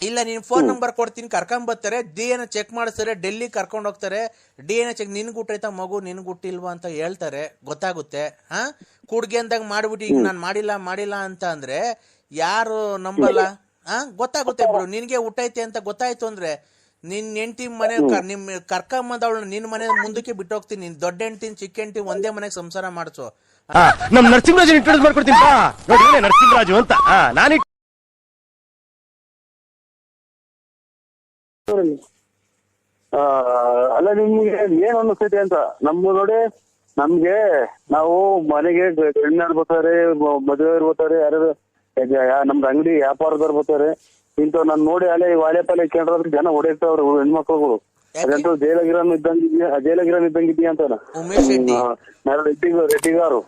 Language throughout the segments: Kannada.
ಇಲ್ಲ ನೀನ್ ಫೋನ್ ನಂಬರ್ ಕೊಡ್ತೀನಿ, ಕರ್ಕೊಂಬರ್ತಾರೆ, DNA ಚೆಕ್ ಮಾಡಿಸ್ತಾರೆ, ಡೆಲ್ಲಿ ಕರ್ಕೊಂಡು ಹೋಗ್ತಾರೆ, DNA ಚೆಕ್ ನಿನ್ಗೆ ಹುಟ್ಟೈತಾ ಮಗು ನಿನ್ಗೆ ಹುಟ್ಟಿಲ್ವಾ ಅಂತ ಹೇಳ್ತಾರೆ, ಗೊತ್ತಾಗುತ್ತೆ. ಕೂಡ್ಗೆ ಅಂದಾಗ ಮಾಡ್ಬಿಟ್ಟು ಈಗ ನಾನು ಮಾಡಿಲ್ಲ ಅಂತ ಅಂದ್ರೆ ಯಾರು ನಂಬಲ್ಲ. ಗೊತ್ತಾಗುತ್ತೆ ಬಿಡು, ನಿನ್ಗೆ ಹುಟ್ಟೈತೆ ಅಂತ ಗೊತ್ತಾಯ್ತು ಅಂದ್ರೆ ನಿನ್ ಹೆಂಡತಿ ಮನೆ ನಿಮ್ ಕರ್ಕೊಂಬಂದವಳು ನಿನ್ ಮನೆ ಮುಂದಕ್ಕೆ ಬಿಟ್ಟು ಹೋಗ್ತೀನಿ. ನಿನ್ ದೊಡ್ಡ ಹೆಂಡತಿ ಚಿಕ್ಕ ಹೆಂಡತಿ ಒಂದೇ ಮನೆಗೆ ಸಂಸಾರ ಮಾಡಿಸು. ನಮ್ ನರಸಿಂಹರಾಜ್ ಇಂಟ್ರೊಡ್ಯೂಸ್ ಮಾಡ್ಕೊಡ್ತೀನಿ ನೋಡಿ, ನರಸಿಂಹರಾಜು ಅಂತ ನಾನು. ಅಲ್ಲ ನಿಮ್ಗೆ ಏನ್ ಅನ್ನಿಸ್ತೈತೆ ಅಂತ ನಮ್ಮ ನೋಡಿ. ನಮ್ಗೆ ನಾವು ಮನೆಗೆ ಗಣ್ಯ ಬರ್ತಾರೆ, ಮದುವೆ ಬರ್ತಾರೆ, ಯಾರು ನಮ್ದು ಅಂಗಡಿ ವ್ಯಾಪಾರದವ್ರು ಬರ್ತಾರೆ. ಇಂಥವ್ ನಾನು ನೋಡಿ ಅಲ್ಲೇ ವಾಲೆ ಪಾಲೆ ಕೇಳಿದ್ರೆ ಜನ ಹೊಡೆಯುತ್ತವ್ರು ಹೆಣ್ಮಕ್ಳುಗಳು. ಅದಂತೂ ಜೈಲಗಿರನ್ ಇದ್ದಂಗಿದ್ಯಾ ಅಂತ ರೆಡ್ಡಿಗಾರು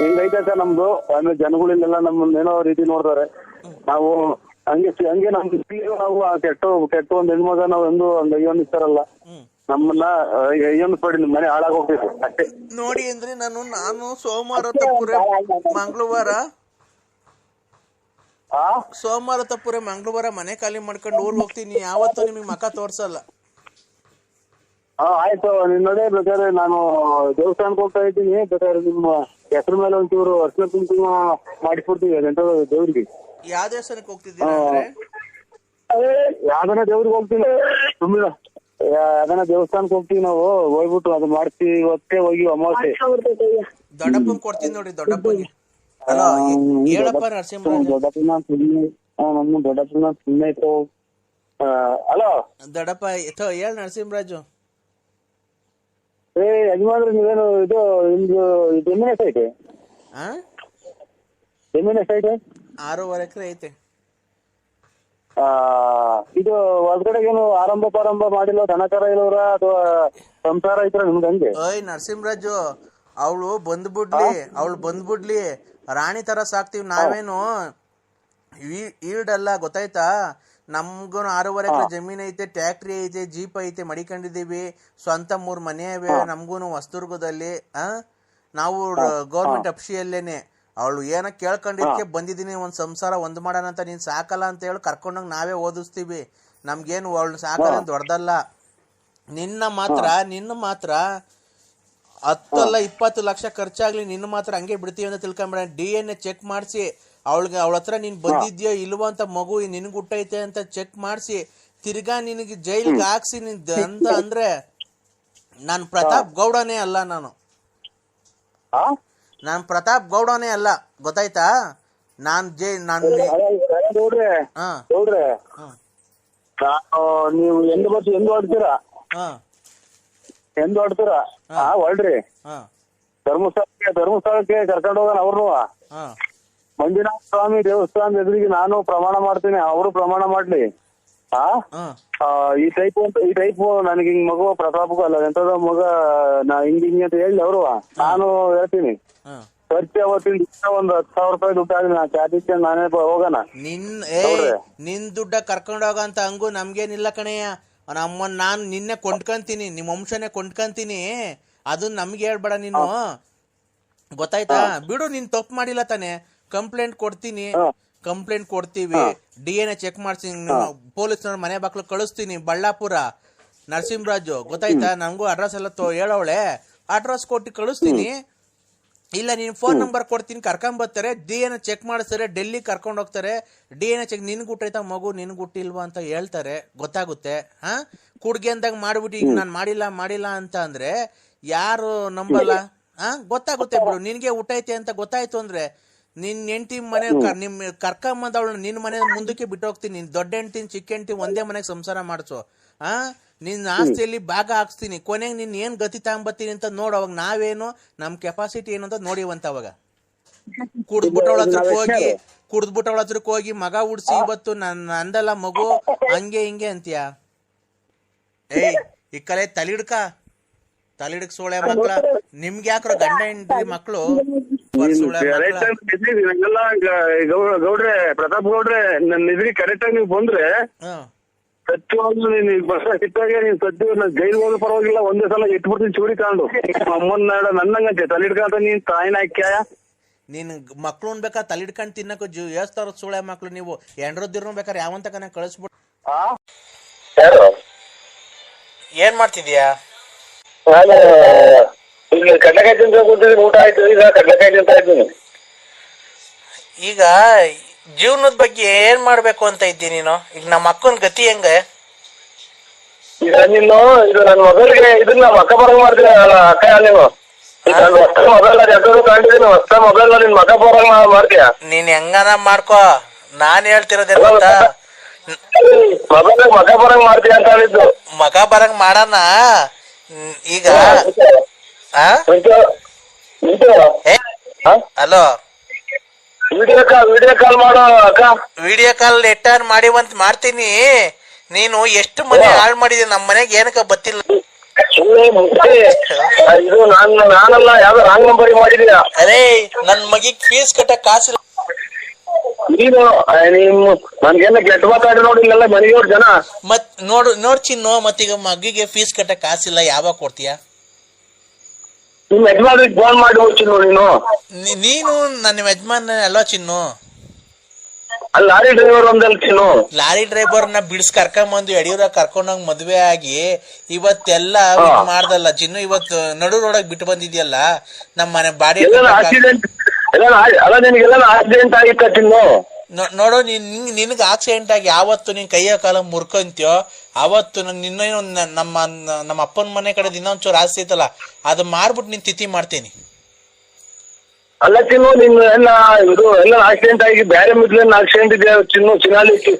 ಹಿಂಗೈತ ನಮ್ದು. ಆಮೇಲೆ ಜನಗಳಿಂದೆಲ್ಲ ನಮ್ಮನ್ನೇನೋ ರೀತಿ ನೋಡ್ತಾರೆ. ನಾವು ಹಂಗೆ ನಾವು ಕೆಟ್ಟ ಒಂದ್ ಹೆಣ್ಮಗ ನಾವ್ ಎಂದು ಒಂದ್ ಅಯ್ಯೋನ್ನಿಸ್ತಾರಲ್ಲ, ನಮ್ಮನ್ನ ಅಯ್ಯೋನ್ನಿಸ್ಬೇಡಿ, ನಿಮ್ ಮನೆ ಹಾಳಾಗೋಗ್ತೈತೆ ಅಷ್ಟೇ ನೋಡಿ. ಅಂದ್ರೆ ನಾನು ಸೋಮವಾರ ತಪ್ಪುರೆ ಮಂಗಳವಾರ ಮನೆ ಖಾಲಿ ಮಾಡ್ಕೊಂಡು ಊರ್ಗ್ ಹೋಗ್ತೀನಿ. ಯಾವತ್ತೂ ನಿಮಗ್ ಮಕ ತೋರ್ಸಲ್ಲ. ಆಯ್ತು. ನಿನ್ ನೋಡಿ ಬೇಕಾದ್ರೆ ನಾನು ದೇವಸ್ಥಾನಕ್ಕೆ ಹೋಗ್ತಾ ಇದ್ದೀನಿ, ಬೇಕಾದ್ರೆ ನಿಮ್ಮ ಹೆಸರು ಮೇಲೆ ಒಂಚೂರು ಅರ್ಶನ ಕುಂಕುಮ ಮಾಡಿಸ್ಬಿಡ್ತೀವಿ ದೇವ್ರಿಗೆ. ಯಾವ ದೇವಸ್ಥಾನಕ್ಕೆ ಹೋಗ್ತಿದ್ದೀನಿ? ಯಾವ್ದನ ದೇವ್ರಿಗೆ ಹೋಗ್ತೀನಿ, ಸುಮ್ಮನೆ ಯಾವ್ದನ ದೇವಸ್ಥಾನಕ್ಕೆ ಹೋಗ್ತೀವಿ ನಾವು. ಹೋಗ್ಬಿಟ್ಟು ಅದು ಮಾಡ್ತೀವಿ. ಇವತ್ತೇ ಹೋಗಿ ಅಮಾವಾಸ್ಯೆ ದೊಡ್ಡಪ್ಪನ್ ಕೊಡ್ತೀನಿ ನೋಡಿ. ದೊಡ್ಡಪ್ಪಗೆ ಹೇಳಪ್ಪ ನರಸಿಂಹರಾಜ್. ದೊಡ್ಡಪ್ಪನ ಸುಮ್ಮನೆ ಇತ್ತು. ಹಲೋ ದೊಡ್ಡಪ್ಪ ಹೇಳ ನರಸಿಂಹರಾಜು. ಯಜಮಾನ್ರಿ ನೀವೇನು ಇದು ನಿಮ್ದು ಜಮೀನ್ ಎಷ್ಟೈತೆ? ಜಮೀನ್ ಎಷ್ಟೈತೆ? 6.5 ಎಕರೆ ಐತೆ. ಇದು ಹೊರಗಡೆಗೇನು ಆರಂಭ ಮಾಡಿಲ್ಲ, ದನಕರ ಇಲ್ಲವ್ರ ಅಥವಾ ಸಂಸಾರ ಐತ್ರ ನಿಮ್ಗೆ ಹಂಗೆ? ನರಸಿಂಹರಾಜು, ಅವಳು ಬಂದ್ಬಿಡ್ಲಿ, ರಾಣಿ ತರ ಸಾಕ್ತಿವಿ. ನಾವೇನು ಈಲ್ಡ್ ಅಲ್ಲ, ಗೊತ್ತಾಯ್ತಾ? ನಮ್ಗೂ 6.5 ಎಕರೆ ಜಮೀನ್ ಐತೆ, ಟ್ಯಾಕ್ಟ್ರಿ ಐತೆ, ಜೀಪ್ ಐತೆ, ಮಡಿಕೊಂಡಿದೀವಿ. ಸ್ವಂತ 3 ಮನೆ ಇವೆ ನಮ್ಗೂನು ಹೊಸದುರ್ಗದಲ್ಲಿ. ನಾವು ಗೌರ್ಮೆಂಟ್ ಅಫ್ಸಿಯಲ್ಲೇನೆ. ಅವಳು ಏನ ಕೇಳ್ಕೊಂಡಿದ್ಕೆ ಬಂದಿದ್ದೀನಿ, ಒಂದ್ ಸಂಸಾರ ಒಂದ್ ಮಾಡೋಣ ಅಂತ. ನೀನ್ ಸಾಕಲ್ಲ ಅಂತ ಹೇಳಿ ಕರ್ಕೊಂಡೋಗ್ ನಾವೇ ಓದಿಸ್ತೀವಿ. ನಮ್ಗೇನು ಅವಳು ಸಾಕಲ್ಲ ದೊಡ್ಡದಲ್ಲ. ನಿನ್ನ ಮಾತ್ರ 10 ಅಲ್ಲ 20 ಲಕ್ಷ ಖರ್ಚಾಗ್ಲಿ, ನಿನ್ನ ಮಾತ್ರ ಹಂಗೆ ಬಿಡ್ತೀವಿ ಅಂತ ತಿಳ್ಕೊಂಬೇಡ. DNA ಚೆಕ್ ಮಾಡಿಸಿ ಅವಳ ಹತ್ರ ನೀನ್ ಬಂದಿದ್ಯೋ ಇಲ್ವೋ ಅಂತ, ಮಗು ನಿನ್ಗೆ ಹುಟ್ಟೈತೆ ಅಂತ ಚೆಕ್ ಮಾಡಿಸಿ ತಿರ್ಗಾ ನಿನಗೆ ಜೈಲ್ಗೆ ಹಾಕ್ಸಿ ಅಂತ ಅಂದ್ರೆ ನಾನ್ ಪ್ರತಾಪ್ ಗೌಡನೇ ಅಲ್ಲ. ನಾನ್ ಪ್ರತಾಪ್ ಗೌಡನೇ ಅಲ್ಲ, ಗೊತ್ತಾಯ್ತಾ? ನೀವು ಎಂದು ಹೊಡ್ತೀರಾ? ಎಂದು ಹೊಡ್ತೀರಾ? ಹೊಡ್ರಿ. ಧರ್ಮಸ್ಥಳಕ್ಕೆ ಕರ್ಕೊಂಡು ಹೋಗೋಣ ಅವ್ರು. ಮಂಜುನಾಥ ಸ್ವಾಮಿ ದೇವಸ್ಥಾನದ ಎದುರಿಗೆ ನಾನು ಪ್ರಮಾಣ ಮಾಡ್ತೀನಿ, ಅವರು ಪ್ರಮಾಣ ಮಾಡ್ಲಿ. ಈ ಟೈಪ್ ನನಗೆ ಹಿಂಗ್ ಮಗು ಪ್ರತಾಪಕ್ಕೂ ಅಲ್ಲ ಎಂತದ ಮಗ ಹಿಂಗ್ ಅಂತ ಹೇಳಿ ಅವರು. ನಾನು ಹೇಳ್ತೀನಿ ಖರ್ಚು ಅವತ್ತಿನ ಒಂದ್ 10,000 ರೂಪಾಯಿ ದುಡ್ಡು ಆಗಲಿ, ನಾ ಚಾಟಿಕ್ಕೆ ನಾನೇ ಹೋಗೋಣ. ನಿನ್ ದುಡ್ಡ ಕರ್ಕೊಂಡ್ ಹೋಗಂತ ಹಂಗು ನಮ್ಗೇನಿಲ್ಲ ಕಣಯ್ಯ. ನಾನು ನಿನ್ನೆ ಕೊಂಡ್ಕಂತೀನಿ, ನಿಮ್ ವಂಶನೇ ಕೊಂಡ್ಕಂತೀನಿ. ಅದನ್ನ ನಮ್ಗೆ ಹೇಳ್ಬೇಡ ನೀನು, ಗೊತ್ತಾಯ್ತಾ? ಬಿಡು, ನೀನ್ ತಪ್ಪು ಮಾಡಿಲ್ಲ ತಾನೆ. ಕಂಪ್ಲೇಂಟ್ ಕೊಡ್ತೀವಿ. DNA ಚೆಕ್ ಮಾಡ್ತೀನಿ, ಪೊಲೀಸ್ನವ್ರ ಮನೆ ಬಾಕ್ಲು ಕಳಿಸ್ತೀನಿ. ಬಳ್ಳಾಪುರ ನರಸಿಂಹರಾಜು, ಗೊತ್ತಾಯ್ತಾ? ನಂಗೂ ಅಡ್ರೆಸ್ ಎಲ್ಲ ಹೇಳವಳೆ, ಅಡ್ರೆಸ್ ಕೊಟ್ಟು ಕಳಿಸ್ತೀನಿ. ಇಲ್ಲ ನೀನ್ ಫೋನ್ ನಂಬರ್ ಕೊಡ್ತೀನಿ, ಕರ್ಕೊಂಬರ್ತಾರೆ, DNA ಚೆಕ್ ಮಾಡಿಸ್ತಾರೆ, ಡೆಲ್ಲಿ ಕರ್ಕೊಂಡು ಹೋಗ್ತಾರೆ, DNA ಚೆಕ್ ನಿನ್ಗೆ ಹುಟ್ಟೈತಾ ಮಗು ನಿನ್ಗೆ ಹುಟ್ಟಿಲ್ವಾ ಅಂತ ಹೇಳ್ತಾರೆ, ಗೊತ್ತಾಗುತ್ತೆ. ಕೂಡ್ಗೆ ಅಂದಾಗ ಮಾಡ್ಬಿಟ್ಟು ಈಗ ನಾನು ಮಾಡಿಲ್ಲ ಅಂತ ಅಂದ್ರೆ ಯಾರು ನಂಬಲ್ಲ. ಗೊತ್ತಾಗುತ್ತೆ ಬಿಡು, ನಿನ್ಗೆ ಹುಟ್ಟೈತೆ ಅಂತ ಗೊತ್ತಾಯ್ತು ಅಂದ್ರೆ ನಿನ್ ಹೆಂಡತಿ ಮನೆ ನಿಮ್ ಕರ್ಕೊಂಬಂದವಳು ನಿನ್ ಮನೆ ಮುಂದಕ್ಕೆ ಬಿಟ್ಟು ಹೋಗ್ತೀನಿ. ನಿನ್ ದೊಡ್ಡ ಹೆಂಡತಿ ಚಿಕ್ಕ ಹೆಂಡತಿ ಒಂದೇ ಮನೆಗೆ ಸಂಸಾರ ಮಾಡಿಸು. ನಿನ್ ಆಸ್ತಿಯಲ್ಲಿ ಭಾಗ ಹಾಕ್ಸ್ತೀನಿ. ಕೊನೆಗೆ ನಿನ್ ಏನ್ ಗತಿ ತಗೊಂಬತ್ತೀನಿ ಅಂತ ನೋಡು. ಅವಾಗ ನಾವೇನು ನಮ್ ಕೆಪಾಸಿಟಿ ಏನು ಅಂತ ನೋಡಿವಂತ. ಅವಾಗ ಕುಡ್ದ್ಬಿಟ್ಟವಳ ಹತ್ರಕ್ಕೆ ಹೋಗಿ ಮಗ ಉಡ್ಸಿ ಇವತ್ತು ನಂದಲ್ಲ ಮಗು ಹಂಗೆ ಹಿಂಗೆ ಅಂತೀಯ. ಈ ಕಲೆ ತಲಿಡ್ಕ ಸೋಳೆ ಮಕ್ಳ ನಿಮ್ಗೆ ಯಾಕ್ರ ಗಂಡ ಹೆಂಡ್ರಿ ಮಕ್ಳು ಗೌಡ್ರೆ, ಪ್ರತಾಪ್ ಗೌಡ್ರೆ, ನನ್ನ ಇದ್ರಿ ಕರೆಕ್ಟ್ ಆಗಿ ನೀವು ಬಂದ್ರೆ ಸತ್ಯವಾಗ್ಲೂ ನೀನ್ ಸಿಕ್ಕಾಗೆ ನೀನ್ ಸತ್ಯ ಜೈಲ್ ಹೋಗಿ ಪರವಾಗಿಲ್ಲ, ಒಂದೇ ಸಲ ಇಟ್ಬಿಡ್ತೀನಿ ಚೂಡಿ ಕಾಂಡು. ಅಮ್ಮನ ನನ್ನಂಗಂತೆ ತಲೆ ಹಿಡ್ಕೊಂತ ನೀನ್ ತಾಯಿನ ಹಾಕ್ಯ ನೀನ್ ಮಕ್ಳು ಬೇಕಾ ತಲಿಡ್ಕೊಂಡ್ ತಿನ್ನಕ ಏಸ್ತಾರ ಸುಳೆ ಮಕ್ಳು ನೀವು ಎಂಡ್ರದ್ದಿರ್ನು ಬೇಕಾರೆ ಯಾವಂತ ಕನ ಕಳಿಸ್ಬಿಟ್ಟು ಏನ್ ಮಾಡ್ತಿದ್ಯಾ? ನಾನು ಈಗ ಕಡ್ಲೆಕಾಯಿ ತಿಂತ ಕೂತಿದ್ದೀನಿ, ಊಟ ಆಯ್ತು, ಈಗ ಕಡ್ಲೆಕಾಯಿ ತಿಂತ ಇದ್ದೀನಿ. ಈಗ ಜೀವನದ ಬಗ್ಗೆ ಏನ್ ಮಾಡ್ಬೇಕು ಅಂತ ಇದ್ದಿ ನೀನು? ಈಗ ನಮ್ಮ ಅಕ್ಕನ ಗತಿ ಹೆಂಗೆ? ಈಗ ನೀನು ಇದು ನನ್ನ ಮೊಬೈಲ್ಗೆ ಇದನ್ನ ಮಕ್ಕ ಬರಂಗ್ ಮಾಡ್ತೀನಿ ಅಕ್ಕ, ನೀನು ಹೊಸ ಮೊಬೈಲ್ ಯಾಕಂದ್ರೆ ಕಂಡಿದ್ದೀನಿ, ಹೊಸ ಮೊಬೈಲ್ ನಿನ್ ಮಕ್ಕ ಬರಂಗ್ ಮಾಡ್ತೀಯ? ನೀನ್ ಹೆಂಗನ ಮಾಡ್ಕೋ, ನಾನ್ ಹೇಳ್ತಿರೋದೇನು ಗೊತ್ತಾ, ಮೊಬೈಲ್ ಮಕ್ಕ ಬರಂಗ್ ಮಾಡ್ತೀಯ ಅಂತ ಹೇಳಿದ್ದು. ಮಗ ಬರಂಗ್ ಮಾಡೋಣ ಈಗ. ಹಲೋ, ವಿಡಿಯೋ ಕಾಲ್ ಮಾಡೋ ಅಕ್ಕ. ವಿಡಿಯೋ ಕಾಲ್ ನೆಟ್ ಆನ್ ಮಾಡಿವಂತ ಮಾಡ್ತೀನಿ. ನೀನು ಎಷ್ಟು ಮನೆ ಹಾಳು ಮಾಡಿದೆ, ನಮ್ಮ ಮನೆಗೆ ಏನಕ್ಕ ಬತ್ತಿಲ್ಲ. ಇದು ನಾನಲ್ಲ, ಯಾವ್ದೋ ರಾಂಗ್ ನಂಬರ್ ಮಾಡಿದೀಯ. ಅರೇ ನನ್ ಮಗಿಗ್ ಫೀಸ್ ಕಟ್ಟಕ್ ಕಾಸಿಲ್ಲ. ನೀನು ನನ್ಗೇನ ಕೆಟ್ಟ ಮಾತಾಡಿ ನೋಡಿಲ್ಲ ಮನೆಯವ್ರ ಜನ. ಮತ್ ನೋಡ್ ಚಿನ್ನು, ಮತ್ತೀಗ ಮಗಿಗೆ ಫೀಸ್ ಕಟ್ಟಕ್ ಕಾಸಿಲ್ಲ, ಯಾವಾಗ ಕೊಡ್ತೀಯ? ನಿಮ್ ಯಜಮಾನ್ರಿಗೆ ಫೋನ್ ಮಾಡಿ ಹೋಗ್ತೀನಿ ನೀನು. ನೀನು ನನ್ನ ಯಜಮಾನ್ ಅಲ್ವಾ ಚಿನ್ನು? ಅಲ್ಲಿ ಲಾರಿ ಡ್ರೈವರ್ ಒಂದಲ್ ಚಿನ್ನು. ಲಾರಿ ಡ್ರೈವರ್ನ ಬಿಡಿಸ್ ಕರ್ಕೊಂಬಂದು ಯಡಿಯೂರಾಗ ಕರ್ಕೊಂಡೋಗ್ ಮದ್ವೆ ಆಗಿ ಇವತ್ತೆಲ್ಲ ಮಾಡ್ದಲ್ಲ ಚಿನ್ನು. ಇವತ್ತು ನಡು ರೋಡಾಗ ಬಿಟ್ಟು ಬಂದಿದ್ಯಲ್ಲ ನಮ್ಮ ಮನೆ ಬಾಡಿ. ಆಕ್ಸಿಡೆಂಟ್ ಅಲ್ಲ, ನಿನ್ಗೆಲ್ಲ ಆಕ್ಸಿಡೆಂಟ್ ಆಗಿತ್ತ ಚಿನ್ನು? ನೋಡು, ನಿನಗೆ ಆಕ್ಸಿಡೆಂಟ್ ಆಗಿ ಯಾವತ್ತು ನೀನ್ ಕೈಯ ಕಾಲ ಮುರ್ಕೊಂತೀಯೋ ಅವತ್ತು ನಿನ್ನೇನು ನಮ್ಮ ಅಪ್ಪನ ಮನೆ ಕಡೆ ಇನ್ನೊಂಚೂರು ಆಸ್ತಿ ಐತಲ್ಲ, ಅದು ಮಾರ್ಬಿಟ್ಟು ನೀನ್ ತಿಥಿ ಮಾಡ್ತೀನಿ. ಅಲ್ಲ ಚಿನ್ನು, ನಿನ್ನ ಎಲ್ಲ ಆಕ್ಸಿಡೆಂಟ್ ಆಗಿ ಬೇರೆ ಮಿದ್ಲೇನ್ ಆಕ್ಸಿಡೆಂಟ್ ಇದೆಯಾ ಚಿನ್ನು? ಚಿನಾಲಿ ಈ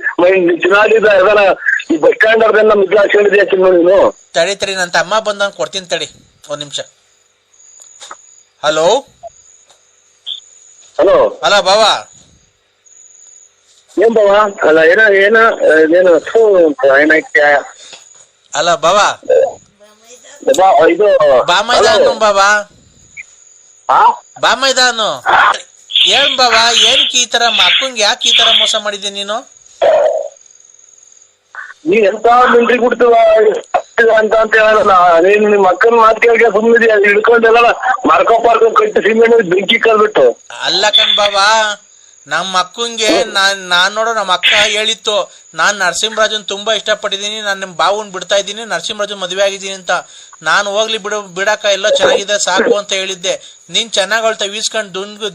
ಬಸ್ ಸ್ಟ್ಯಾಂಡ್ ಅವ್ರದೆಲ್ಲ ಮಿದ್ಲು ಆಕ್ಸಿಡೆಂಟ್ ಇದೆಯಾ ಚಿನ್ನು ನೀನು? ತಡಿ ನನ್ನ ತಮ್ಮ ಬಂದಂಗ್ ಕೊಡ್ತೀನಿ, ತಡಿ ಒಂದ್ ನಿಮಿಷ. ಹಲೋ ಹಲೋ ಬಾವಾ. ಏನ್ ಬಾವ? ಅಲ್ಲ ಏನಾಯ್ತ? ಅಲ್ಲ ಬಾವಾ, ಇದು ಬಾಮೈದಾನು ಬಾಬಾ, ಬಾಮೈದಾನು ಏನ್ ಬಾಬಾ, ಏನಕ್ಕೆ ಈ ತರ ಅಕ್ಕಂಗೆ ಯಾಕೆ ಈ ತರ ಮೋಸ ಮಾಡಿದ್ದೆ ನೀನು? ನೀ ಎಂತ ಮಿಲ್ಟ್ರಿ ಕೊಡ್ತೀವ ಅಂತ ಹೇಳಲ್ಲ ನೀನ್. ನಿಮ್ ಅಕ್ಕನ ಮಾತು ಕೇಳಿಗೆ ಸುಮ್ಮನಿದ್ಯಾ? ಹಿಡ್ಕೊಂಡೆಲ್ಲ ಮಾರ್ಕೊಂಡ್ ಕಟ್ಟಿ ಸಿಮೆಂಟ್ ಬೆಂಕಿ ಕಲ್ಬಿಟ್ಟು. ಅಲ್ಲ ಕಣ್ ಬಾಬಾ, ನಮ್ಮ ಅಕ್ಕಂಗೆ ನಾನ್ ನೋಡೋ ನಮ್ಮ ಅಕ್ಕ ಹೇಳಿತ್ತು, ನಾನ್ ನರಸಿಂಹರಾಜನ್ ತುಂಬಾ ಇಷ್ಟಪಟ್ಟಿದ್ದೀನಿ, ನಾನು ನಿಮ್ ಬಾವನ್ ಬಿಡ್ತಾ ಇದ್ದೀನಿ, ನರಸಿಂಹರಾಜನ್ ಮದ್ವೆ ಆಗಿದ್ದೀನಿ ಅಂತ. ನಾನು ಹೋಗ್ಲಿ ಬಿಡಾಕ ಎಲ್ಲ ಚೆನ್ನಾಗಿದೆ ಸಾಕು ಅಂತ ಹೇಳಿದ್ದೆ. ನೀನ್ ಚೆನ್ನಾಗ್ ಹೇಳ್ತಾ ವೀಸ್ಕೊಂಡ್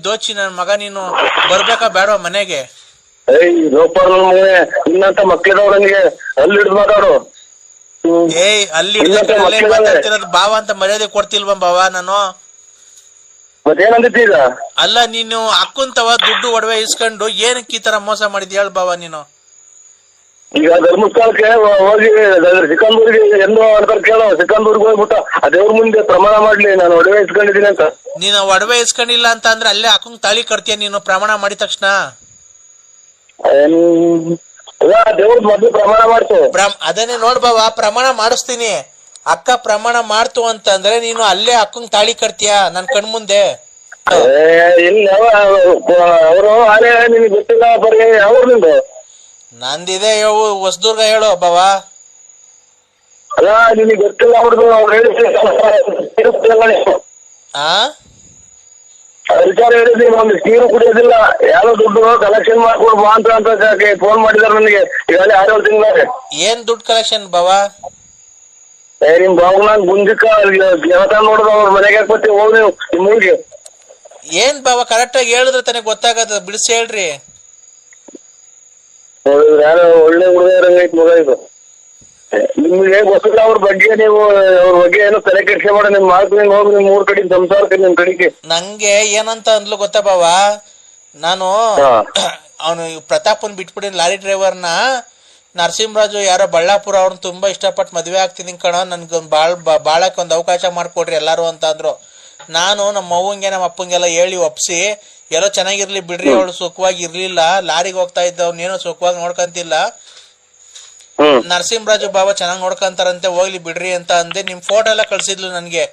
ದೋಚಿ ನನ್ ಮಗ, ನೀನು ಬರ್ಬೇಕಾ ಬೇಡ ಮನೆಗೆ? ಇನ್ನಂತ ಮಕ್ಳಿದವ್ರನಿಗೆ ಅಲ್ಲಿ ಹಿಡಿದು ಮಾತಾಡು. ಅಲ್ಲಿ ಮಾತಾಡ್ತಿರೋದು ಬಾವ ಅಂತ ಮರ್ಯಾದೆ ಕೊಡ್ತಿಲ್ವಾ ಬಾವ ನಾನು? ಮತ್ತೇನಂದಿತ್ತು ಈಗ? ಅಲ್ಲ, ನೀನು ಅಕ್ಕಂತವ ದುಡ್ಡು ಒಡವೆ ಇಸ್ಕೊಂಡು ಏನಕ್ಕೆ ಈ ತರ ಮೋಸ ಮಾಡಿದ್ಯ ಹೇಳ್ ಬಾವ ನೀನು? ಈಗ ಧರ್ಮಸ್ಥಳಕ್ಕೆ ಹೋಗಿ ಸಿಕ್ಕಂದೂರಿಗೆ ಎಂದು ಅಂತಾರೆ ಕೇಳೋ, ಸಿಕ್ಕಂದೂರ್ಗೆ ಹೋಗ್ಬಿಟ್ಟು ದೇವ್ರ ಮುಂದೆ ಪ್ರಮಾಣ ಮಾಡ್ಲಿ ನಾನು ಒಡವೆ ಇಸ್ಕೊಂಡಿದ್ದೀನಿ ಅಂತ. ನೀನು ಒಡವೆ ಇಸ್ಕೊಂಡಿಲ್ಲ ಅಂತ ಅಂದ್ರೆ ಅಲ್ಲೇ ಅಕ್ಕಂಗ್ ತಾಳಿ ಕಟ್ತೀಯ ನೀನು ಪ್ರಮಾಣ ಮಾಡಿದ ತಕ್ಷಣ? ದೇವ್ರ ಮೊದ್ಲು ಪ್ರಮಾಣ ಮಾಡ್ತು. ಅದನ್ನೇ ನೋಡ್ಬಾವ, ಪ್ರಮಾಣ ಮಾಡಿಸ್ತೀನಿ. ಅಕ್ಕ ಪ್ರಮಾಣ ಮಾಡ್ತು ಅಂತಂದ್ರೆ ನೀನು ಅಲ್ಲೇ ಅಕ್ಕಂಗ್ ತಾಳಿ ಕಟ್ತೀಯ ನನ್ ಕಣ್ ಮುಂದೆ. ಇಲ್ಲ ಅವರು ಆಲೆ ನಿನಗೆ ಗೊತ್ತಿಲ್ಲ ಬರೀ ಅವ್ರು ನಿಂದು ನಂದಿದೆ ಹೊಸದುರ್ಗ ಹೇಳು ಬಾವ. ಅಲ್ಲ ನಿನಗೆ ಗೊತ್ತಿಲ್ಲ ಅವ್ರದ್ದು, ಅವ್ರು ಹೇಳಿ ವಿಚಾರ ಹೇಳಿದ್ವಿ. ಒಂದು ನೀರು ಕುಡಿಯೋದಿಲ್ಲ, ಯಾರೋ ದುಡ್ಡು ಕಲೆಕ್ಷನ್ ಮಾಡ್ಕೊಡ್ ಬಾ ಅಂತ ಫೋನ್ ಮಾಡಿದಾರೆ ನನಗೆ ಈಗಾಗಲೇ 6 ತಿಂಗಳಾಗೆ. ಏನ್ ದುಡ್ಡು ಕಲೆಕ್ಷನ್ ಬಾವ? ನಿಮ್ ಬಾಬು ನಾನ್ ಗುಂಜಕ್ಕ ಜನತ ನೋಡಿದ ಅವ್ರ ಮನೆಗೆ ಹಾಕ್ಬತ್ತಿ ಹೋಗ್ ನೀವು ನಿಮ್ ಊರಿಗೆ. ಏನ್ ಬಾವ ಕರೆಕ್ಟ್ ಆಗಿ ಹೇಳಿದ್ರೆ ತಾನೆ ಗೊತ್ತಾಗದ, ಬಿಡಿಸಿ ಹೇಳ್ರಿ. ಯಾರೋ ಒಳ್ಳೆ ಹುಡುಗರಂಗೈತ್ ಮಗ ಇದು. ನಿಮ್ಗೆ ಗೊತ್ತಿಲ್ಲ ಅವ್ರ ಬಗ್ಗೆ, ನೀವು ಅವ್ರ ಬಗ್ಗೆ ಏನೋ ತಲೆ ಕೆಡ್ಸೆ ಮಾಡ, ನಿಮ್ ಮಾಡ್ತೀನಿ ಹೋಗಿ ನಿಮ್ ಊರ್ ಕಡೆ ಸಂಸಾರಕ್ಕೆ ನಿಮ್ ಕಡೆಗೆ. ನಂಗೆ ಏನಂತ ಅಂದ್ಲು ಗೊತ್ತಾ ಬಾವ, ನಾನು ಅವನು ಪ್ರತಾಪನ್ ಬಿಟ್ಬಿಟ್ಟಿನ ಲಾರಿ ಡ್ರೈವರ್ನ ನರಸಿಂಹರಾಜು ಯಾರೋ ಬಳ್ಳಾಪುರ ಅವ್ರನ್ನ ತುಂಬಾ ಇಷ್ಟಪಟ್ಟು ಮದ್ವೆ ಆಗ್ತೀನಿ ಕಣ, ನನ್ಗೊಂದ್ ಬಾಳಕ್ ಒಂದ್ ಅವಕಾಶ ಮಾಡ್ಕೊಡ್ರಿ ಎಲ್ಲಾರು ಅಂತ ಅಂದ್ರು. ನಾನು ನಮ್ಮ ಅವ್ವಂಗೆ ನಮ್ಮ ಅಪ್ಪಂಗೆಲ್ಲ ಹೇಳಿ ಒಪ್ಸಿ ಎಲ್ಲೋ ಚೆನ್ನಾಗಿರ್ಲಿ ಬಿಡ್ರಿ, ಅವಳು ಸುಖವಾಗಿ ಇರ್ಲಿಲ್ಲ, ಲಾರಿಗೆ ಹೋಗ್ತಾ ಇದ್ದವ್ನೇನೋ ಸುಖವಾಗಿ ನೋಡ್ಕಂತಿಲ್ಲ, ನರಸಿಂಹರಾಜು ಬಾಬಾ ಚೆನ್ನಾಗ್ ನೋಡ್ಕಂತಾರಂತೆ, ಹೋಗ್ಲಿ ಬಿಡ್ರಿ ಅಂತ ಅಂದೆ. ನಿಮ್ ಫೋಟೋ ಎಲ್ಲ ಕಳ್ಸಿದ್ಲು ನನ್ಗೆ.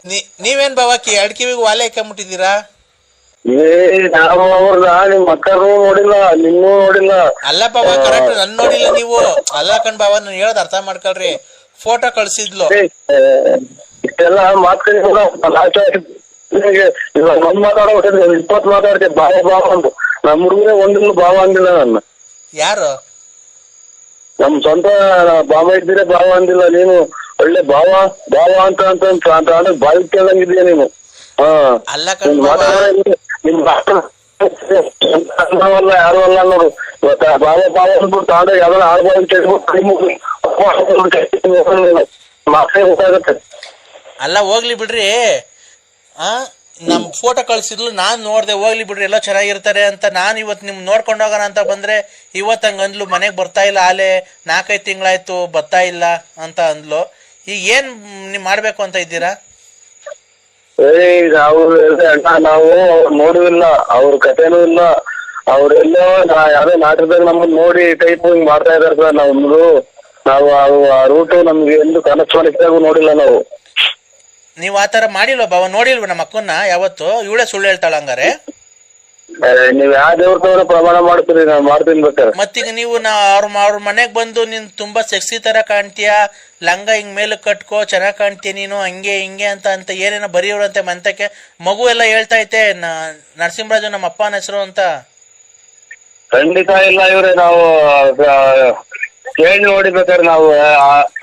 ನೀವೇನ್ ಬಾಬಾ ಎಡ್ಕಿವಿಗೆ ವಾಲೆ ಹಾಕೊಂಬಿಟ್ಟಿದ್ದೀರಾ? ನಿಮ್ ಮಕ್ಕಳು ನೋಡಿಲ್ಲ, ನಿನ್ನೂ ನೋಡಿಲ್ಲ. ಅಲ್ಲ ಬಾಬಾ ಕರೆಕ್ಟ್ ನನ್ ನೋಡಿಲ್ಲ ನೀವು. ಅಲ್ಲ ಕಣ್ ಬಾಬಾ ನಾನು ಹೇಳೋದ್ ಅರ್ಥ ಮಾಡ್ಕೊಳ್ರಿ. ಫೋಟೋ ಕಳ್ಸಿದ್ಲು. ಇಷ್ಟೆಲ್ಲ ಮಾತು ಇವಾಗ ಒಂದ್ ಮಾತಾಡೋ 20 ಮಾತಾಡ್ತೇವೆ ಬಾವ ಬಾವ ಅಂತ. ನಮ್ಮ ಹುಡುಗರೇ ಒಂದಿನ ಬಾವ ಅಂದಿಲ್ಲ ನನ್ನ. ಯಾರು? ನಮ್ ಸ್ವಂತ ಬಾವ ಇದ್ದೀರಾ ಬಾವ ಅಂದಿಲ್ಲ. ನೀನು ಒಳ್ಳೆ ಬಾವ ಬಾವ ಅಂತ ಬಾಯಿ ಕೇಳಂಗಿದ್ಯಾ ನೀನು. ಅಲ್ಲ ನಿಮ್ ನಾವಲ್ಲ ಯಾರು ಅಲ್ಲ ನೋಡು. ಇವತ್ತ ಬಾವ ಬಾವ ಅಂದ್ಬಿಟ್ಟು ತಾಂಡ ಯಾವ್ದಾರ ಮಾತೇ ಗೊತ್ತಾಗತ್ತೆ. ಅಲ್ಲ ಹೋಗ್ಲಿ ಬಿಡ್ರಿ. ನಮ್ ಫೋಟೋ ಕಳ್ಸಿದ್ಲು, ನಾನ್ ನೋಡ್ದೆ. ಹೋಗ್ಲಿ ಬಿಡ್ರಿ, ಎಲ್ಲ ಚೆನ್ನಾಗಿರ್ತಾರೆ ಅಂತ. ನಾನ್ ಇವತ್ ನಿಮ್ ನೋಡ್ಕೊಂಡ್ ಹೋಗೋಣ ಅಂತ ಬಂದ್ರೆ ಇವತ್ ಹಂಗ ಅಂದ್ಲು, ಮನೆಗ್ ಬರ್ತಾ ಇಲ್ಲ, ಆಲೆ 4-5 ತಿಂಗಳಾಯ್ತು ಬರ್ತಾ ಇಲ್ಲ ಅಂತ ಅಂದ್ಲು. ಈಗ ಏನ್ ನೀವ್ ಮಾಡ್ಬೇಕು ಅಂತ ಇದ್ದೀರಾ? ನಾವು ನೋಡುವಿಲ್ಲ, ಅವ್ರ ಕಥೆನೂ ಇಲ್ಲ. ಅವ್ರೆಲ್ಲೋ ಯಾವ್ದೋ ನಾಟಕದಾಗ ನಮ್ಮನ್ನ ನೋಡಿ ಟೈಪ್ ಹಿಂಗ್ ಮಾಡ್ತಾ ಇದಾರೆ ಸರ್. ನಾವು ಆ ರೂಟು ನಮ್ಗೆ ಎಂದು ಕನಸು ಮಾಡಿದಾಗ ನೋಡಿಲ್ಲ ನಾವು. ನೀವ್ ಆತರ ಮಾಡಿಲ್ವ ಬಾವ? ನೋಡಿಲ್ವ ನಮ್ಮ ಅಕ್ಕನ್ನ ಯಾವತ್ತು? ಇವಳೇ ಸುಳ್ಳು ಹೇಳ್ತಾಳ ಹಂಗಾರೆ? ನೀವ್ ಯಾವ ದೇವ್ರ ತವರ ಪ್ರಮಾಣ ಮಾಡ್ತೀರಿ? ನಾವ್ ಮಾಡ್ತೀನಿ ಬೇಕಾರೆ. ಮತ್ತೀಗ ನೀವು ಅವ್ರ ಮನೆಗ್ ಬಂದು ನೀನ್ ತುಂಬಾ ಸೆಕ್ಸಿ ತರ ಕಾಣ್ತೀಯ, ಲಂಗ ಹಿಂಗ್ ಮೇಲೆ ಕಟ್ಕೋ, ಚೆನ್ನಾಗ್ ಕಾಣ್ತೀಯ ನೀನು, ಹಂಗೆ ಹಿಂಗೆ ಅಂತ ಏನೇನೋ ಬರೆಯೋರಂತೆ ಮಂತಕ್ಕೆ. ಮಗು ಎಲ್ಲ ಹೇಳ್ತಾ ಐತೆ ನರಸಿಂಹರಾಜು ನಮ್ಮ ಅಪ್ಪನ ಹೆಸರು ಅಂತ. ಖಂಡಿತ ಇಲ್ಲ ಇವ್ರೆ. ನಾವು ಕೇಳಿ ನೋಡಿಬೇಕಾದ್ರೆ ನಾವು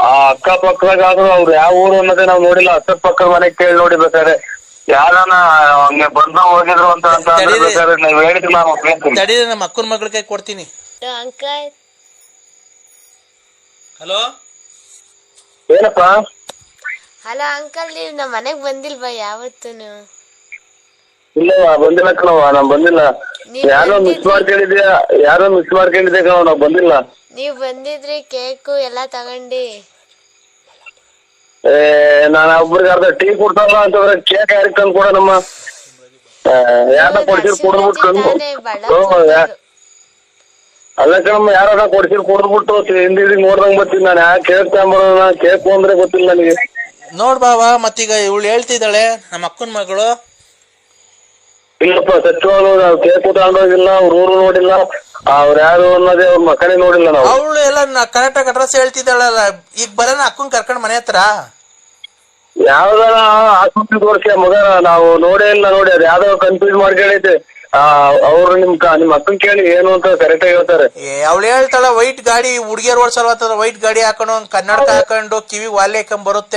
ಆ ಅಕ್ಕಪಕ್ಕದಾಗಾದ್ರೂ ಅವ್ರು ಯಾವ ಊರು ಅನ್ನೋದೇ ನಾವು ನೋಡಿಲ್ಲ. ಅಕ್ಕಪಕ್ಕ ಮನೆಗ್ ಕೇಳಿ ನೋಡಿಬೇಕಾದ್ರೆ ಯಾರನ್ನ ಹಂಗೆ ಬಂದು ಹೋಗಿದ್ರು ಅಂತ ಬೇಕಾದ್ರೆ ನೀವು ಹೇಳಿದ್ರು ನಾವು ತಡೀರಿ, ನಮ್ಮ ಅಕ್ಕನ ಮಗಳ ಕೈ ಕೊಡ್ತೀನಿ. ಹಲೋ ಏನಪ್ಪ? ಹಲೋ ಅಂಕಲ್, ನೀವು ನಮ್ಮ ಮನೆಗ್ ಬಂದಿಲ್ವಾ ಯಾವತ್ತೂ? ಇಲ್ಲವಾ ಬಂದಿಲ್ಲ ಕಣವ, ನಾವ್ ಬಂದಿಲ್ಲ. ಯಾರೋ ಮಿಸ್ ಮಾಡ್ಕೊಂಡಿದ್ಯಾ? ಕಣವ, ನಾವ್ ಬಂದಿಲ್ಲ. ನೀವ್ ಬಂದಿದ್ರಿ, ಕೇಕು ಎಲ್ಲಾ ತಗೊಂಡಿ. ನಾನು ಒಬ್ರಿಗೆ ಅರ್ಧ ಟೀ ಕೊಡ್ತಾರಲ್ಲ ಅಂತಂದ್ರೆ ಕೇಕ್ ಯಾರಿಗೆ ತಂದು ಕೊಡ ನಮ್ಮ ಯಾರ ಕೊಡ್ಸಿರ್ ಕೊಡ್ಬಿಟ್ಟು ಅಲ್ಲ ಕಣಮ್ಮ, ಯಾರ ಕೊಡ್ಸಿರ್ ಕೊಡ್ಬಿಟ್ಟು ಹಿಂದಿಗೆ ನೋಡ್ದಂಗ್ ಬರ್ತೀನಿ ನಾನು. ಯಾಕೆ ಕೇಕ್ ತಗೊಂಬರೋಣ? ಕೇಕ್ ಅಂದ್ರೆ ಗೊತ್ತಿಲ್ಲ ನನಗೆ. ನೋಡ್ ಬಾವ, ಮತ್ತೀಗ ಇವಳು ಹೇಳ್ತಿದ್ದಾಳೆ ನಮ್ಮ ಅಕ್ಕನ ಮಗಳು. ಇಲ್ಲಪ್ಪ ಸತ್ಯವಾಗ್ಲು ನಾವು ಕೇಕ್ ತಗೊಂಡೋಗಿಲ್ಲ, ಅವ್ರ ಊರು ನೋಡಿಲ್ಲ, ಅವ್ರ ಯಾರು ಅನ್ನೋದೇ ಅವ್ರ ಮಕ್ಕಳೇ ನೋಡಿಲ್ಲ ನಾವು. ಅವಳು ಎಲ್ಲ ಕರೆಕ್ಟ್ ಆಗಿ ಅಡ್ರೆಸ್ ಹೇಳ್ತಿದ್ದಾಳಲ್ಲ. ಈಗ ಬರೋಣ ಅಕ್ಕನ್ ಕರ್ಕೊಂಡ್ ಮನೆ ಹತ್ರ. ಯಾವ್ದಾರ ಆಸ್ಪತ್ರೆ ತೋರಿಸಿ ಮಗ, ನಾವು ನೋಡೇ ಇಲ್ಲ. ನೋಡಿ ಅದ್ ಯಾವ್ದೋ ಕನ್ಫ್ಯೂಸ್ ಮಾಡ್ಕೊಂಡೈತೆ. ಅವ್ರು ನಿಮ್ ಅಕ್ಕನ್ ಕೇಳಿ ಏನು ಅಂತ ಕರೆಕ್ಟ್ ಆಗಿ ಹೇಳ್ತಾರೆ. ಅವಳು ಹೇಳ್ತಾಳ ವೈಟ್ ಗಾಡಿ ಹುಡುಗಿಯರ್ ಓಡ್ಸಲ್ವ, ವೈಟ್ ಗಾಡಿ ಹಾಕೊಂಡು ಕನ್ನಡಕ ಹಾಕೊಂಡು ಕಿವಿ ವಾಲೆ ಹಾಕೊಂಡ್ ಬರುತ್ತೆ.